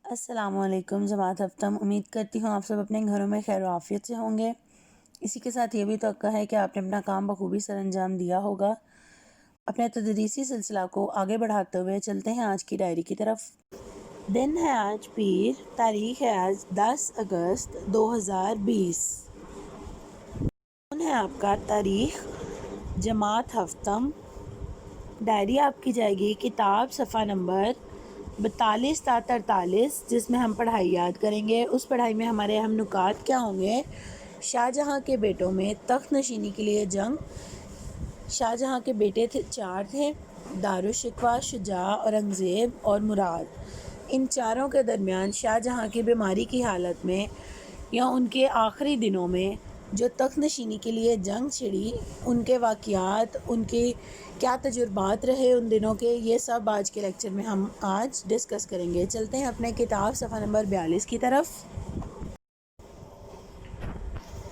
السلام علیکم جماعت ہفتم، امید کرتی ہوں آپ سب اپنے گھروں میں خیر و عافیت سے ہوں گے۔ اسی کے ساتھ یہ بھی توقع ہے کہ آپ نے اپنا کام بخوبی سر انجام دیا ہوگا۔ اپنے تدریسی سلسلہ کو آگے بڑھاتے ہوئے چلتے ہیں آج کی ڈائری کی طرف۔ دن ہے آج پیر، تاریخ ہے آج 10 اگست 2020۔ ہے آپ کا تاریخ جماعت ہفتم۔ ڈائری آپ کی جائے گی کتاب صفحہ نمبر 42 تا 43، جس میں ہم پڑھائی یاد کریں گے۔ اس پڑھائی میں ہمارے اہم نکات کیا ہوں گے؟ شاہ جہاں کے بیٹوں میں تخت نشینی کے لیے جنگ۔ شاہ جہاں کے بیٹے 4 تھے: دارالشکوہ، شجاع، اورنگزیب اور مراد۔ ان چاروں کے درمیان شاہ جہاں کی بیماری کی حالت میں یا ان کے آخری دنوں میں جو تخت نشینی کے لیے جنگ چھڑی، ان کے واقعات، ان کے کیا تجربات رہے ان دنوں کے، یہ سب آج کے لیکچر میں ہم آج ڈسکس کریں گے۔ چلتے ہیں اپنے کتاب صفحہ نمبر 42 کی طرف۔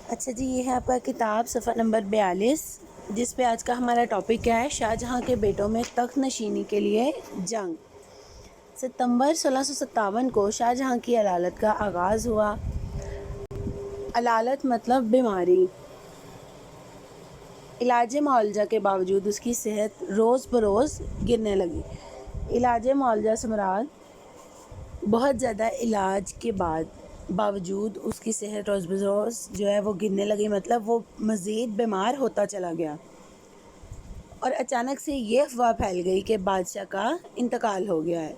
اچھا جی، یہ ہے آپ کا کتاب صفحہ نمبر 42، جس پہ آج کا ہمارا ٹاپک کیا ہے؟ شاہ جہاں کے بیٹوں میں تخت نشینی کے لیے جنگ۔ ستمبر 1657 کو شاہ جہاں کی علالت کا آغاز ہوا۔ علالت مطلب بیماری۔ علاج معالجہ کے باوجود اس کی صحت روز بروز گرنے لگی۔ علاج معالجہ سے مراد بہت زیادہ علاج کے باوجود اس کی صحت روز بروز جو ہے وہ گرنے لگی، مطلب وہ مزید بیمار ہوتا چلا گیا۔ اور اچانک سے یہ افواہ پھیل گئی کہ بادشاہ کا انتقال ہو گیا ہے۔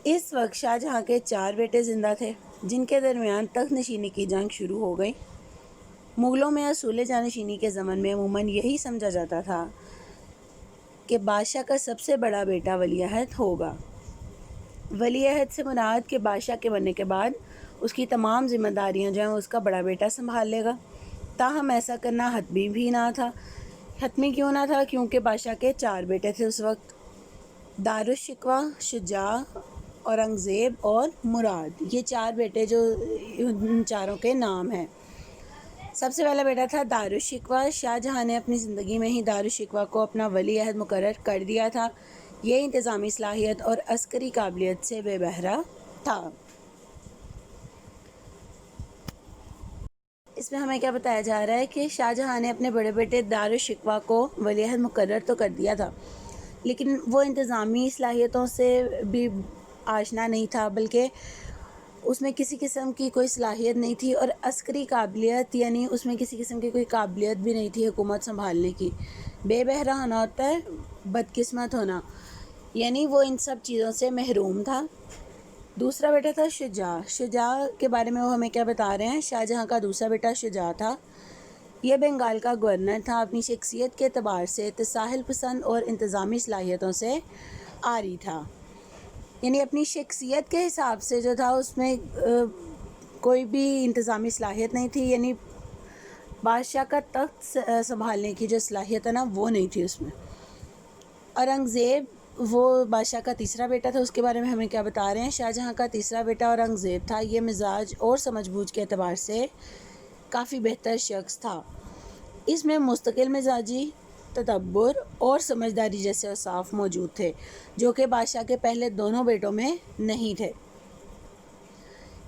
اس وقت شاہ جہاں کے 4 بیٹے زندہ تھے، جن کے درمیان تخت نشینی کی جنگ شروع ہو گئی۔ مغلوں میں اصول جانشینی کے زمن میں عموماً یہی سمجھا جاتا تھا کہ بادشاہ کا سب سے بڑا بیٹا ولی عہد ہوگا۔ ولی عہد سے مراد کہ بادشاہ کے بننے کے بعد اس کی تمام ذمہ داریاں جو ہیں اس کا بڑا بیٹا سنبھال لے گا۔ تاہم ایسا کرنا حتمی بھی نہ تھا۔ حتمی کیوں نہ تھا؟ کیونکہ بادشاہ کے 4 بیٹے تھے اس وقت: دارالشکوہ، شجاع، اورنگزیب اور مراد۔ یہ 4 بیٹے جو ان چاروں کے نام ہیں۔ سب سے پہلا بیٹا تھا دارالشکوہ۔ شاہ جہاں نے اپنی زندگی میں ہی دارالشکوہ کو اپنا ولی عہد مقرر کر دیا تھا۔ یہ انتظامی صلاحیت اور عسکری قابلیت سے بے بہرہ تھا۔ اس میں ہمیں کیا بتایا جا رہا ہے کہ شاہ جہاں نے اپنے بڑے بیٹے دارالشکوہ کو ولی عہد مقرر تو کر دیا تھا، لیکن وہ انتظامی صلاحیتوں سے بھی آشنا نہیں تھا، بلکہ اس میں کسی قسم کی کوئی صلاحیت نہیں تھی، اور عسکری قابلیت یعنی اس میں کسی قسم کی کوئی قابلیت بھی نہیں تھی حکومت سنبھالنے کی۔ بے بہرہ ہونا ہوتا ہے بدقسمت ہونا، یعنی وہ ان سب چیزوں سے محروم تھا۔ دوسرا بیٹا تھا شجاع۔ شجاع کے بارے میں وہ ہمیں کیا بتا رہے ہیں؟ شاہ جہاں کا دوسرا بیٹا شجاع تھا۔ یہ بنگال کا گورنر تھا۔ اپنی شخصیت کے اعتبار سے تساہل پسند اور انتظامی صلاحیتوں سے عاری تھا، یعنی اپنی شخصیت کے حساب سے جو تھا اس میں کوئی بھی انتظامی صلاحیت نہیں تھی، یعنی بادشاہ کا تخت سنبھالنے کی جو صلاحیت ہے نا وہ نہیں تھی اس میں۔ اورنگزیب وہ بادشاہ کا تیسرا بیٹا تھا، اس کے بارے میں ہمیں کیا بتا رہے ہیں؟ شاہ جہاں کا تیسرا بیٹا اورنگزیب تھا۔ یہ مزاج اور سمجھ بوجھ کے اعتبار سے کافی بہتر شخص تھا۔ اس میں مستقل مزاجی، تدبر اور سمجھداری جیسے اوصاف موجود تھے، جو کہ بادشاہ کے پہلے دونوں بیٹوں میں نہیں تھے۔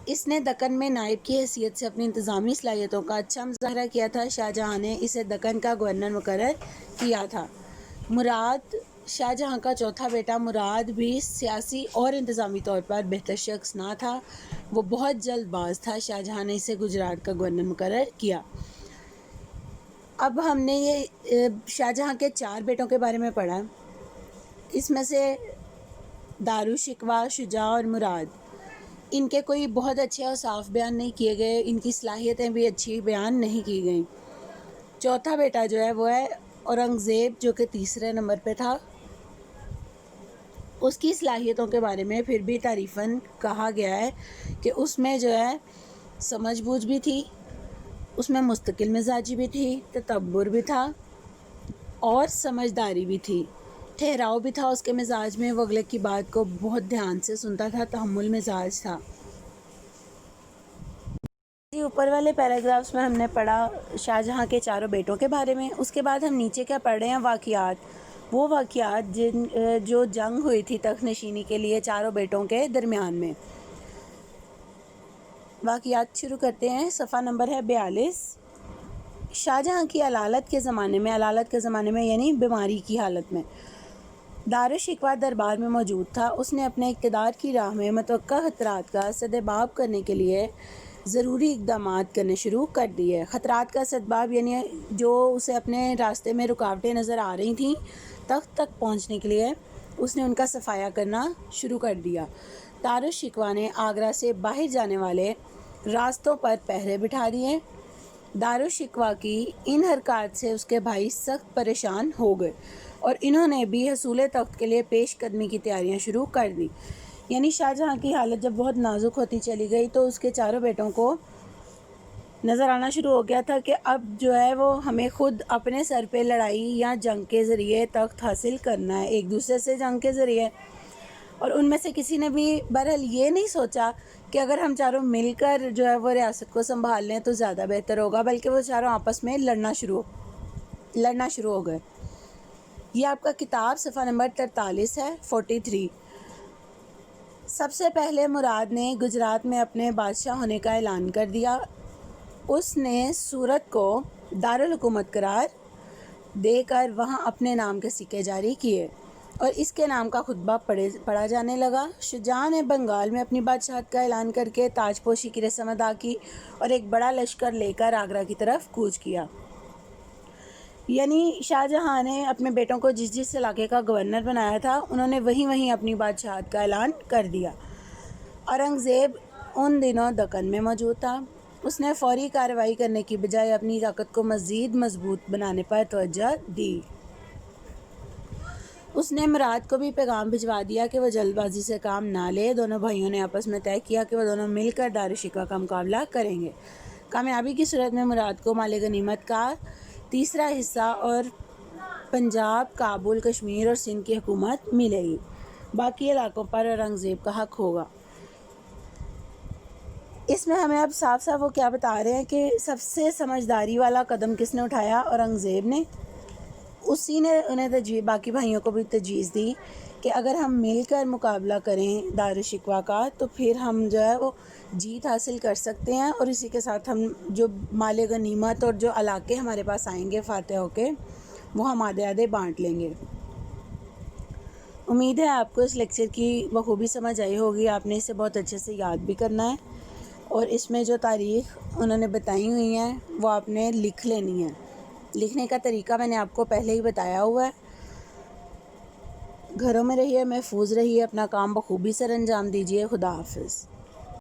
اس نے دکن میں نائب کی حیثیت سے اپنی انتظامی صلاحیتوں کا اچھا مظاہرہ کیا تھا۔ شاہ جہاں نے اسے دکن کا گورنر مقرر کیا تھا۔ مراد، شاہ جہاں کا چوتھا بیٹا مراد بھی سیاسی اور انتظامی طور پر بہتر شخص نہ تھا، وہ بہت جلد باز تھا۔ شاہ جہاں نے اسے گجرات کا گورنر مقرر کیا۔ اب ہم نے یہ شاہ جہاں کے 4 بیٹوں کے بارے میں پڑھا۔ اس میں سے دارالشکوہ، شجاع اور مراد، ان کے کوئی بہت اچھے اوصاف بیان نہیں کیے گئے، ان کی صلاحیتیں بھی اچھی بیان نہیں کی گئیں۔ چوتھا بیٹا جو ہے وہ ہے اورنگزیب، جو کہ تیسرے نمبر پہ تھا۔ اس کی صلاحیتوں کے بارے میں پھر بھی تعریفاً کہا گیا ہے کہ اس میں جو ہے سمجھ بوجھ بھی تھی، اس میں مستقل مزاجی بھی تھی، تدبر بھی تھا اور سمجھداری بھی تھی، ٹھہراؤ بھی تھا اس کے مزاج میں، وہ اگلے کی بات کو بہت دھیان سے سنتا تھا، تحمل مزاج تھا۔ اوپر والے پیراگرافس میں ہم نے پڑھا شاہ جہاں کے 4 بیٹوں کے بارے میں۔ اس کے بعد ہم نیچے کیا پڑھ رہے ہیں؟ واقعات، وہ واقعات جو جنگ ہوئی تھی تخت نشینی کے لیے 4 بیٹوں کے درمیان میں۔ واقعات شروع کرتے ہیں. صفحہ نمبر ہے 42. شاہجہاں کی علالت کے زمانے میں یعنی بیماری کی حالت میں دارالشکوہ دربار میں موجود تھا. اس نے اپنے اقتدار کی راہ میں متوقع خطرات کا سدباب کرنے کے لیے ضروری اقدامات کرنے شروع کر دیے. خطرات کا سدباب یعنی جو اسے اپنے راستے میں رکاوٹیں نظر آ رہی تھیں تخت تک پہنچنے کے لیے اس نے ان کا صفایا کرنا شروع کر دیا. دارالشکوہ نے آگرہ سے باہر جانے والے راستوں پر پہرے بٹھا دیے. دارالشکوہ کی ان حرکات سے اس کے بھائی سخت پریشان ہو گئے اور انہوں نے بھی حصول تخت کے لیے پیش قدمی کی تیاریاں شروع کر دی. یعنی شاہجہاں کی حالت جب بہت نازک ہوتی چلی گئی تو اس کے چاروں بیٹوں کو نظر آنا شروع ہو گیا تھا کہ اب جو ہے وہ ہمیں خود اپنے سر پہ لڑائی یا جنگ کے ذریعے تخت حاصل کرنا ہے، ایک دوسرے سے جنگ کے ذریعے. اور ان میں سے کسی نے بھی بہرحال یہ نہیں سوچا کہ اگر ہم چاروں مل کر جو ہے وہ ریاست کو سنبھال لیں تو زیادہ بہتر ہوگا، بلکہ وہ چاروں آپس میں لڑنا شروع ہو گئے. یہ آپ کا کتاب صفحہ نمبر 43 ہے 43. سب سے پہلے مراد نے گجرات میں اپنے بادشاہ ہونے کا اعلان کر دیا. اس نے سورت کو دارالحکومت قرار دے کر وہاں اپنے نام کے سکے جاری کیے اور اس کے نام کا خطبہ پڑھا جانے لگا. شجاع نے بنگال میں اپنی بادشاہت کا اعلان کر کے تاج پوشی کی رسم ادا کی اور ایک بڑا لشکر لے کر آگرہ کی طرف کوچ کیا. یعنی شاہ جہاں نے اپنے بیٹوں کو جس علاقے کا گورنر بنایا تھا انہوں نے وہیں اپنی بادشاہت کا اعلان کر دیا. اورنگزیب ان دنوں دکن میں موجود تھا. اس نے فوری کارروائی کرنے کی بجائے اپنی طاقت کو مزید مضبوط بنانے پر توجہ دی. اس نے مراد کو بھی پیغام بھجوا دیا کہ وہ جلد بازی سے کام نہ لے. دونوں بھائیوں نے آپس میں طے کیا کہ وہ دونوں مل کر دارالشکوہ کا مقابلہ کریں گے. کامیابی کی صورت میں مراد کو مال غنیمت کا تیسرا حصہ اور پنجاب، کابل، کشمیر اور سندھ کی حکومت ملے گی. باقی علاقوں پر اورنگزیب کا حق ہوگا. اس میں ہمیں اب صاف وہ کیا بتا رہے ہیں کہ سب سے سمجھداری والا قدم کس نے اٹھایا؟ اورنگزیب نے. اسی نے انہیں باقی بھائیوں کو بھی تجویز دی کہ اگر ہم مل کر مقابلہ کریں دارالشکوہ کا تو پھر ہم جو ہے وہ جیت حاصل کر سکتے ہیں اور اسی کے ساتھ ہم جو مال غنیمت اور جو علاقے ہمارے پاس آئیں گے فاتح ہو کے وہ ہم آدھے بانٹ لیں گے. امید ہے آپ کو اس لیکچر کی بخوبی سمجھ آئی ہوگی. آپ نے اسے بہت اچھے سے یاد بھی کرنا ہے اور اس میں جو تاریخ انہوں نے بتائی ہوئی ہیں وہ آپ نے لکھ لینی ہے. لکھنے کا طریقہ میں نے آپ کو پہلے ہی بتایا ہوا ہے. گھروں میں رہیے، محفوظ رہیے، اپنا کام بخوبی سر انجام دیجیے. خدا حافظ.